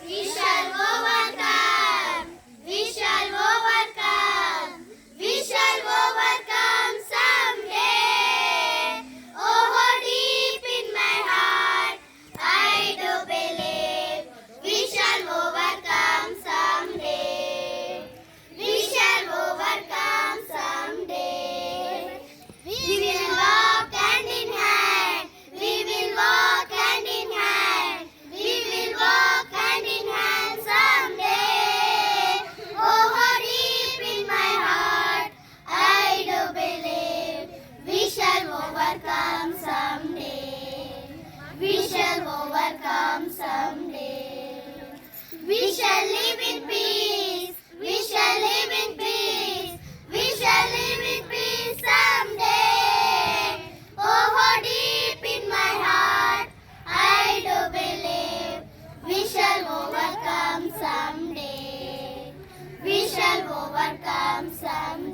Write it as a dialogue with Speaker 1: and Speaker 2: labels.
Speaker 1: We shall overcome. We shall overcome. We shall overcome someday. Oh, deep in my heart, I do believe we shall overcome someday. We shall overcome someday. We will walk hand in hand. We will walk hand in hand. We will walk hand in hand someday. Oh, deep in my heart, I do believe we shall overcome someday. We shall overcome someday. We shall live in peace. We shall live in peace. We shall live in peace someday. Oh, deep in my heart, I do believe we shall overcome someday. We shall overcome someday.